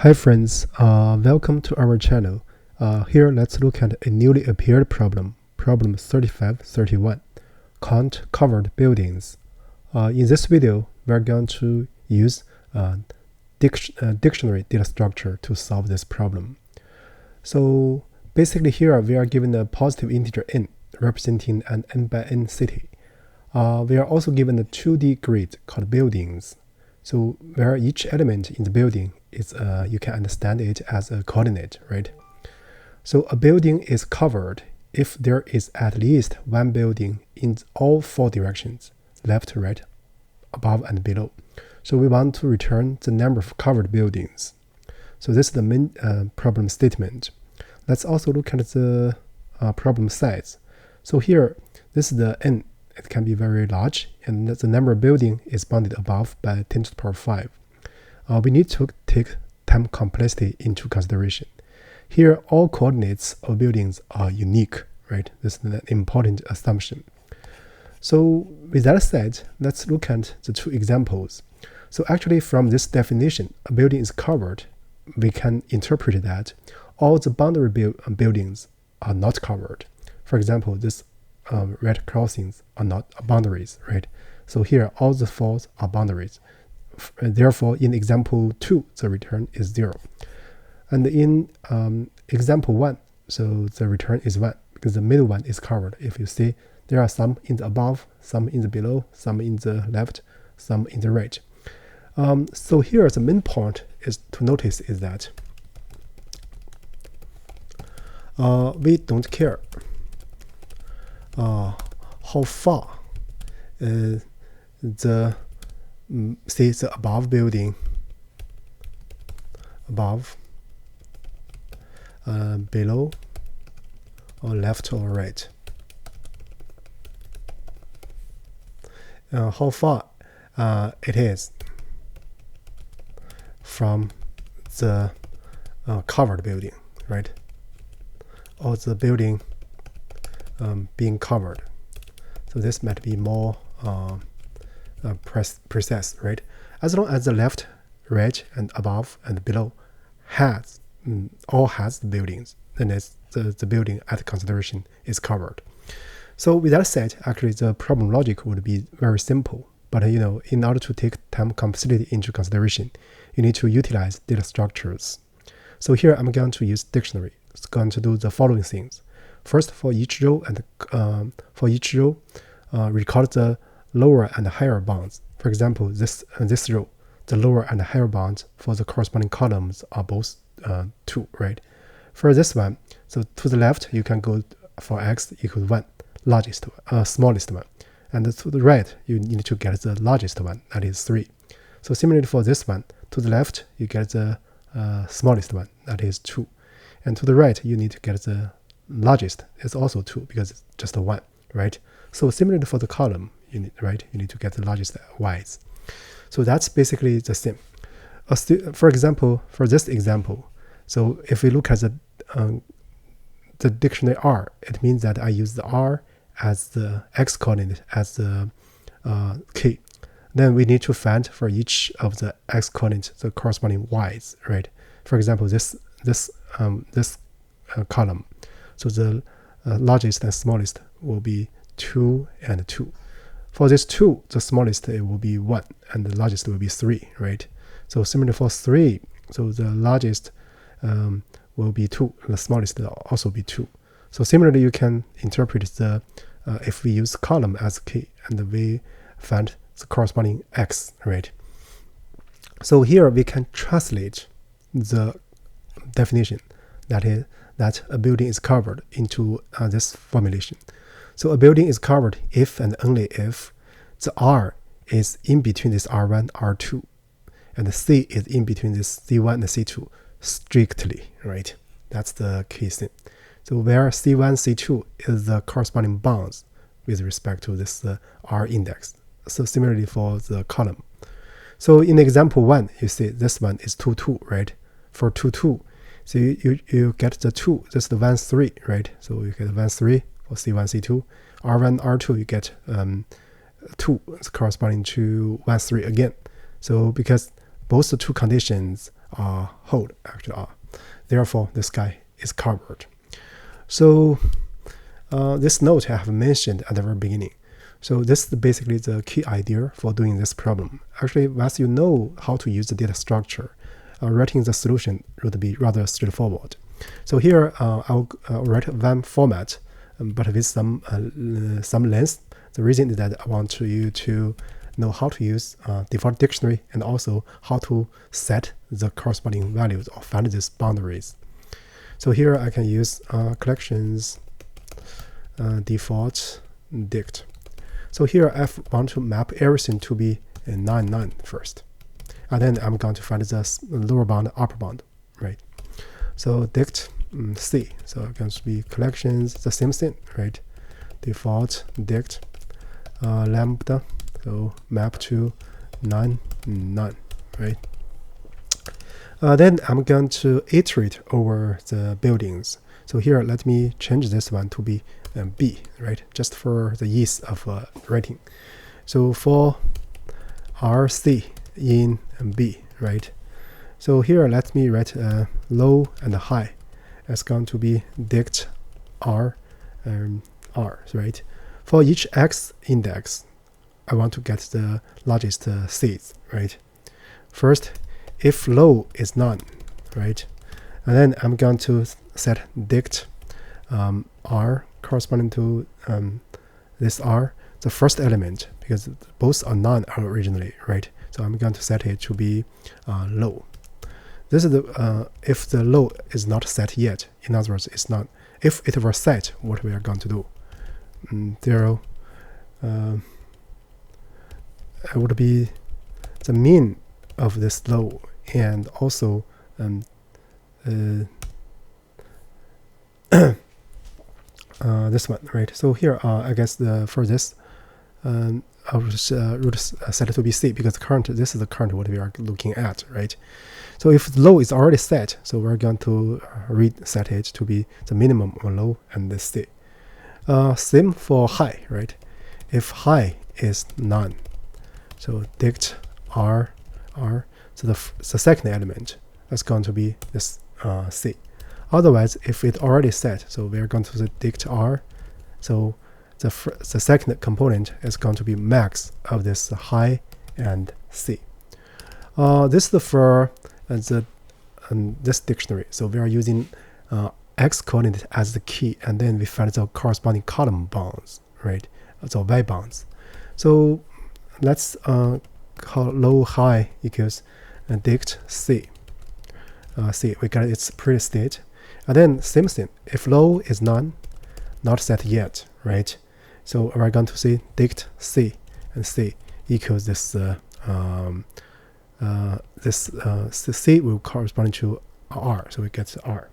Hi friends, welcome to our channel. Here let's look at a newly appeared problem 3531, count covered buildings. In this video, we're going to use dictionary data structure to solve this problem. So basically here we are given a positive integer n representing an n by n city. We are also given a 2D grid called buildings. So where each element in the building is, you can understand it as a coordinate, right? So a building is covered if there is at least one building in all four directions, left, right, above, and below. So we want to return the number of covered buildings. So this is the main problem statement. Let's also look at the problem size. So here, this is the n. It can be very large, and the number of building is bounded above by 10 to the power 5. We need to take time complexity into consideration. Here, all coordinates of buildings are unique, right? This is an important assumption. So with that said, let's look at the two examples. So actually from this definition, a building is covered. We can interpret that all the boundary buildings are not covered. For example, this red crossings are not boundaries, right? So here, all the fours are boundaries. Therefore, in example 2, the return is 0. And in example 1, so the return is 1, because the middle one is covered. If you see, there are some in the above, some in the below, some in the left, some in the right. So here, the main point is to notice is that we don't care how far the above building, above, below, or left or right. How far it is from the covered building, right? Or the building being covered. So this might be more precise, right? As long as the left, right, and above and below all has the buildings, then it's the building at consideration is covered. So with that said, actually the problem logic would be very simple. But in order to take time complexity into consideration, you need to utilize data structures. So here I'm going to use dictionary. It's going to do the following things. First, for each row record the lower and higher bounds. For example, this row, the lower and higher bounds for the corresponding columns are both 2, right? For this one, so to the left, you can go for x equals 1, smallest one. And to the right, you need to get the largest one, that is 3. So similarly for this one, to the left, you get the smallest one, that is 2. And to the right, you need to get the largest, it's also 2 because it's just a 1, right? So similarly for the column, you need to get the largest y's. So that's basically the same. For example, for this example, so if we look at the dictionary R, it means that I use the R as the x coordinate as the key. Then we need to find for each of the x coordinates the corresponding y's, right? For example, this column. So the largest and smallest will be 2 and 2. For this 2, the smallest it will be 1 and the largest will be 3, right? So similarly for 3, so the largest will be 2, and the smallest will also be 2. So similarly, you can interpret the if we use column as key and we find the corresponding x, right? So here we can translate the definition that is that a building is covered into this formulation. So a building is covered if and only if the R is in between this R1, R2, and the C is in between this C1 and C2 strictly, right? That's the key thing. So where C1, C2 is the corresponding bounds with respect to this R index. So similarly for the column. So in example 1, you see this one is 2, 2, right? For 2, 2, so you get the 2, that's the 1, 3, right? So you get 1, 3 for C1, C2. R1, R2, you get 2, it's corresponding to 1, 3 again. So because both the two conditions hold, actually are. Therefore, this guy is covered. So this note I have mentioned at the very beginning. So this is basically the key idea for doing this problem. Actually, once you know how to use the data structure, writing the solution would be rather straightforward. So here I'll write one format, but with some length. The reason is that I want you to know how to use default dictionary and also how to set the corresponding values or find these boundaries. So here I can use collections default dict. So here I want to map everything to be a 9 first. And then I'm going to find the lower bound, upper bound, right? So dict C. So it's going to be collections, the same thing, right? Default dict lambda. So map to 9, right? Then I'm going to iterate over the buildings. So here, let me change this one to be B, right? Just for the ease of writing. So for RC in B, right? So here, let me write low and high. It's going to be dict R and R, right? For each X index, I want to get the largest seeds, right? First, if low is none, right? And then I'm going to set dict R corresponding to this R, the first element, because both are none originally, right? So I'm going to set it to be low. This is the if the low is not set yet. In other words, it's not. If it were set, what we are going to do? 0 would be the mean of this low, and also this one, right? So here, I guess for this, I would set it to be C, because this is the current what we are looking at, right? So if low is already set, so we're going to reset it to be the minimum or low and the C. Same for high, right? If high is none, so dict R, so the second element is going to be this C. Otherwise, if it already set, so we're going to dict R, so the second component is going to be max of this high and C. This is for this dictionary. So we are using X coordinate as the key, and then we find the corresponding column bounds, right? So Y bounds. So let's call low high equals dict C. C, we got its previous state. And then same thing, if low is none, not set yet, right? So we're going to say dict C, and C equals this C will correspond to R, so we get R.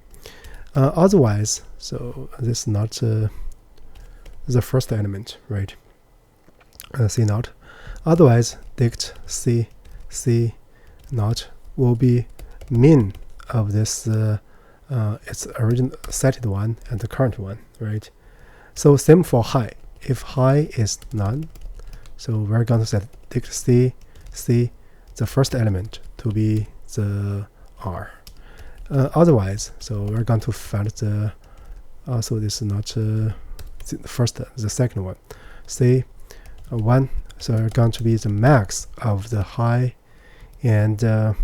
Otherwise, so this is not the first element, right? C naught. Otherwise, dict C naught will be min of this its original setted one and the current one, right? So same for high. If high is none, so we're going to set dict C, the first element, to be the R. Otherwise, so we're going to find the so this is not the first, the second one. C 1, so we're going to be the max of the high and the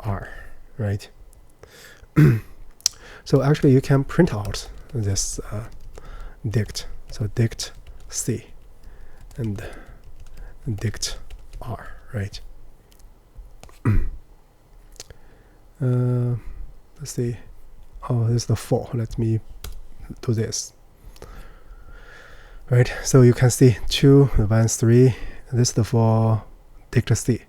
R, right? So actually, you can print out this dict. So dict C and dict R, right? Let's see. Oh, this is the 4. Let me do this. Right. So you can see 2, 1, 3. This is the for dict C,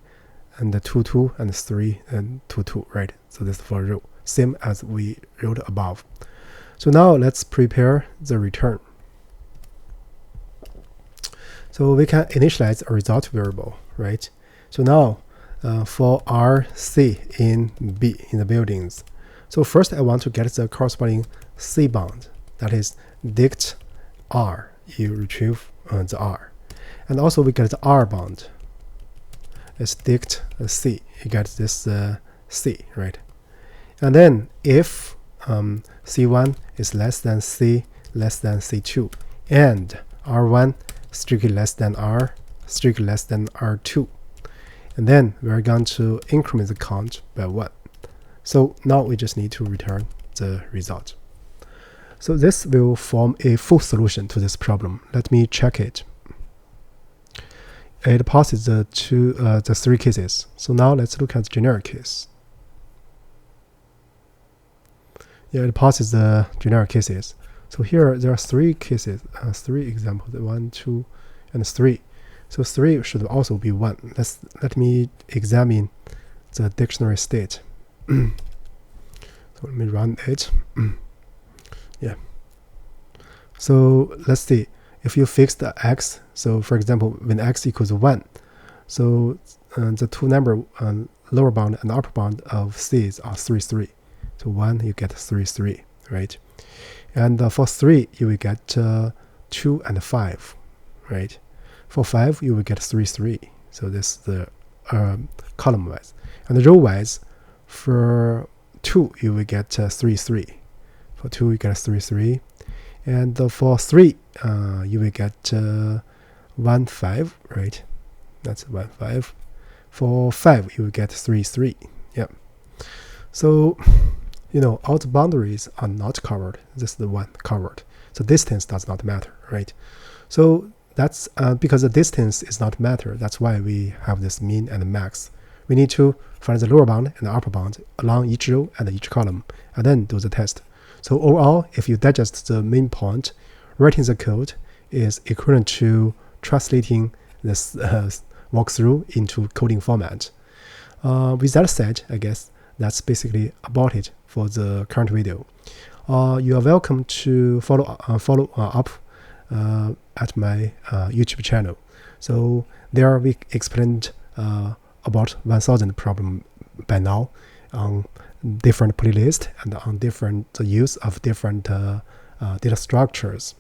and the 2, 2, and 3, and 2, 2. Right. So this is for row. Same as we wrote above. So now let's prepare the return. So we can initialize a result variable, right? So now for RC in B, in the buildings. So first I want to get the corresponding C bound. That is dict R. You retrieve the R. And also we get the R bound. is dict C. You get this C, right? And then if C1 is less than C less than C2, and R1 strictly less than R strictly less than R2, and then we're going to increment the count by 1. So now we just need to return the result. So this will form a full solution to this problem. Let me check it. It passes the 3 cases. So now let's look at the generic case. Yeah, it passes the generic cases. So here there are 3 cases, 3 examples, 1, 2, and 3. So 3 should also be 1. Let me examine the dictionary state. So let me run it. Yeah. So let's see. If you fix the x, so for example, when x equals 1, so the 2 number lower bound and upper bound of c's are 3, 3. So 1, you get 3, 3, right? And for 3, you will get 2 and 5, right? For 5, you will get 3, 3. So this is the column wise. And row wise, for 2, you will get 3, 3. For 2, you get 3, 3. And for 3, you will get 1, 5, right? That's 1, 5. For 5, you will get 3, 3. Yeah. So, all the boundaries are not covered. This is the one covered. So distance does not matter, right? So that's because the distance is not matter. That's why we have this min and max. We need to find the lower bound and the upper bound along each row and each column, and then do the test. So overall, if you digest the main point, writing the code is equivalent to translating this walkthrough into coding format. With that said, I guess that's basically about it for the current video. You are welcome to follow up at my YouTube channel. So there we explained about 1000 problem by now on different playlists and on different use of different data structures.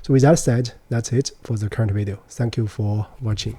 So with that said, that's it for the current video. Thank you for watching.